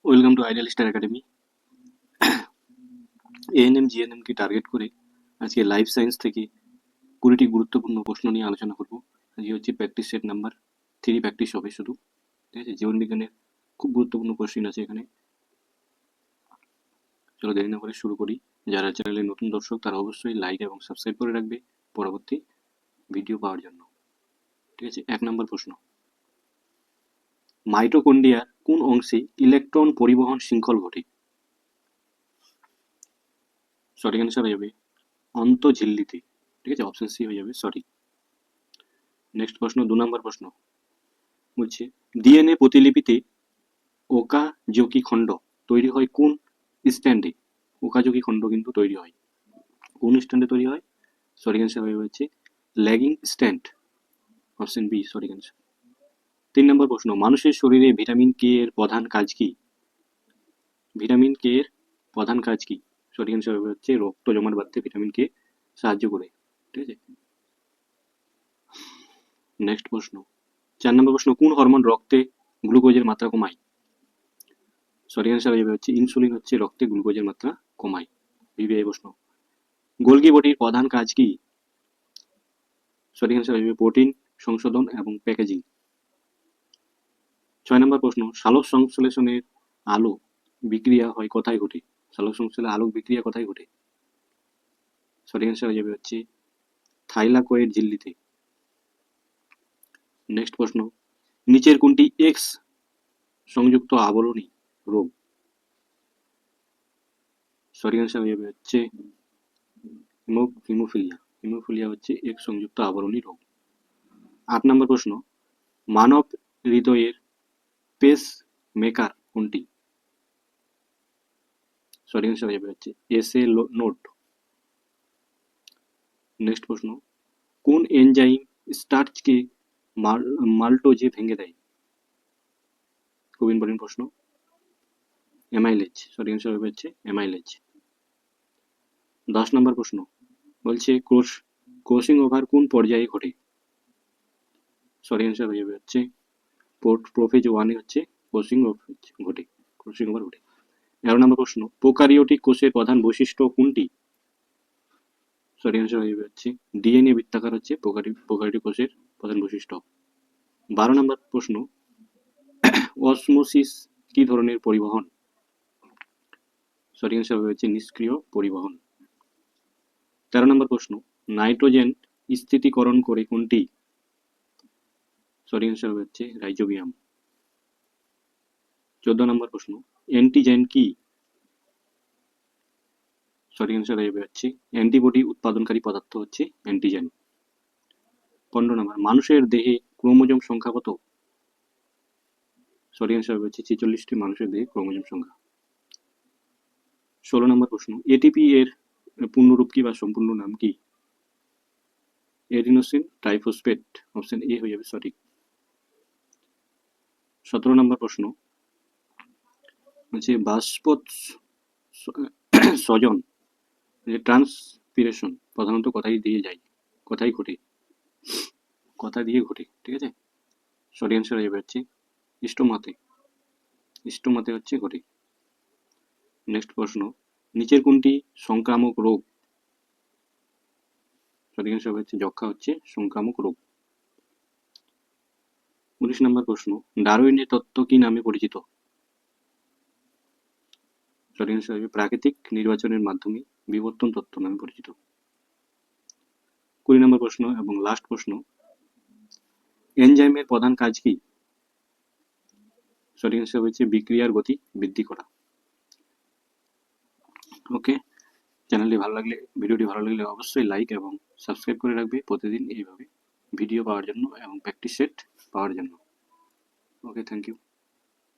Welcome to ideal star academy. ANM GNM K target করে আজকে life science থেকে 20টি গুরুত্বপূর্ণ প্রশ্ন নিয়ে আলোচনা করব। আজকে হচ্ছে প্র্যাকটিস সেট নাম্বার 3 প্র্যাকটিস হবে শুধু। ঠিক আছে, জীবন বিজ্ঞানের খুব গুরুত্বপূর্ণ কোশ্চেন আছে এখানে। চলো দেরি না করে শুরু করি। যারা চ্যানেলে নতুন দর্শক তারা অবশ্যই লাইক এবং সাবস্ক্রাইব করে রাখবে পরবর্তী ভিডিও পাওয়ার জন্য। ঠিক আছে, 1 নম্বর প্রশ্ন, মাইটোকন্ড্রিয়ার কোন অংশে ইলেকট্রন পরিবহন শৃঙ্খল ঘটে? সঠিক অ্যান্সার হয়ে যাবে অন্তঃঝিল্লিতে। ঠিক আছে, অপশন সি হয়ে যাবে সঠিক। নেক্সট প্রশ্ন, 2 নম্বর প্রশ্ন বলছে ডিএনএ প্রতিলিপিতে ওকাজাকি খণ্ড তৈরি হয় কোন স্ট্যান্ডে? ওকাজাকি খণ্ড কিন্তু তৈরি হয় কোন স্ট্যান্ডে তৈরি হয়? সঠিক অ্যান্সার হয়ে যাচ্ছে ল্যাগিং স্ট্যান্ড, অপশন বি সঠিক অ্যান্সার। 3 নম্বর প্রশ্ন, মানুষের শরীরে ভিটামিন কে এর প্রধান কাজ কি? ভিটামিন কে এর প্রধান কাজ কি? সঠিক অ্যান্সার হচ্ছে রক্ত জমাট বাঁধতে ভিটামিন কে সাহায্য করে। ঠিক আছে, নেক্সট প্রশ্ন, 4 নম্বর প্রশ্ন, কোন হরমোন রক্তে গ্লুকোজের মাত্রা কমায়? সঠিক অ্যান্সার হয়ে যাচ্ছে ইনসুলিন হচ্ছে রক্তে গ্লুকোজের মাত্রা কমায়। বিবিআই প্রশ্ন, গোলগি বডির প্রধান কাজ কি? সঠিক অ্যান্সার হয়ে যাবে প্রোটিন সংশোধন এবং প্যাকেজিং। 6 নম্বর প্রশ্ন, সালোক সংশ্লেষণের আলো বিক্রিয়া হয় কোথায় ঘটে? সালোক সংশ্লেষণের আলোক বিক্রিয়া কোথায় ঘটে? সঠিক অ্যান্সার হয়ে যাবে হচ্ছে থাইলাকয়েড ঝিল্লিতে। নেক্সট প্রশ্ন, নিচের কোনটি এক্স সংযুক্ত আবরণী রোগ? সঠিক অ্যান্সার হয়ে যাবে হচ্ছে হিমোফিলিয়া। হিমোফিলিয়া হচ্ছে এক্স সংযুক্ত আবরণী রোগ। 8 নম্বর প্রশ্ন, মানব হৃদয়ের পেস মেকার কোনটি? সঠিক অ্যান্সার হয়ে যাবে হচ্ছে এসএ নোট। নেক্সট প্রশ্ন, কোন এনজাইম স্টার্চকে মাল্টোজে ভেঙে দেয়? খুব ইম্পর্টেন্ট প্রশ্ন, অ্যামাইলেজ। সঠিক অ্যান্সার হবে হচ্ছে অ্যামাইলেজ। 10 নম্বর প্রশ্ন বলছে ক্রসিং ওভার কোন পর্যায়ে ঘটে? সঠিক অ্যান্সার হয়ে যাবে হচ্ছে প্রোফেজ 1-এ হচ্ছে ক্রসিং ওভার ঘটে। 11 নম্বর প্রশ্ন, প্রোক্যারিওটিক কোষের প্রধান বৈশিষ্ট্য কোনটি? সঠিক অ্যান্সার হয়ে যাবে হচ্ছে ডিএনএ বৃত্তাকার হচ্ছে প্রোক্যারিওটিক কোষের প্রধান বৈশিষ্ট্য। 12 নম্বর প্রশ্ন, অসমোসিস কি ধরনের পরিবহন? সঠিক অ্যান্সার হচ্ছে নিষ্ক্রিয় পরিবহন। 13 নম্বর প্রশ্ন, নাইট্রোজেন স্থিতিকরণ করে কোনটি? সঠিক অ্যান্সার হচ্ছে রাইজোবিয়াম। 14 নম্বর প্রশ্ন, অ্যান্টিজেন কি? সঠিক অ্যান্সার হচ্ছে অ্যান্টিবডি উৎপাদনকারী পদার্থ হচ্ছে অ্যান্টিজেন। 15 নম্বর, মানুষের দেহে ক্রোমোজোম সংখ্যা কত? সঠিক অ্যান্সার হচ্ছে 46টি মানুষের দেহে ক্রোমোজোম সংখ্যা। 16 নম্বর প্রশ্ন, এটিপি এর পূর্ণরূপ কি বা সম্পূর্ণ নাম কি? এডিনোসিন ট্রাইফসফেট, অপশন এ হয়ে যাবে সঠিক। 17 নম্বর প্রশ্ন হচ্ছে বাষ্পোৎসর্জন ট্রান্সপিরেশন প্রধানত কোথায় ঘটে? কথা দিয়ে ঘটে। ঠিক আছে, সঠিক অ্যান্সার হয়ে যাবে হচ্ছে স্টোমাতে হচ্ছে ঘটে। নেক্সট প্রশ্ন, নিচের কোনটি সংক্রামক রোগ? সঠিক অ্যান্সার হচ্ছে যক্ষা হচ্ছে সংক্রামক রোগ। 19 নম্বর প্রশ্ন, ডারউইনের তত্ত্ব কি নামে পরিচিত? সঠিক অ্যান্সার হবে প্রাকৃতিক নির্বাচনের মাধ্যমে বিবর্তন তত্ত্ব নামে পরিচিত। 20 নম্বর প্রশ্ন এবং লাস্ট প্রশ্ন, এনজাইমের প্রধান কাজ কি? সঠিক অ্যান্সার হচ্ছে বিক্রিয়ার গতি বৃদ্ধি করা। ওকে, ভিডিওটি ভালো লাগলে অবশ্যই লাইক এবং সাবস্ক্রাইব করে রাখবে প্রতিদিন এইভাবে ভিডিও পাওয়ার জন্য এবং প্র্যাকটিস সেট পাওয়ার জন্য। ওকে, থ্যাংক ইউ।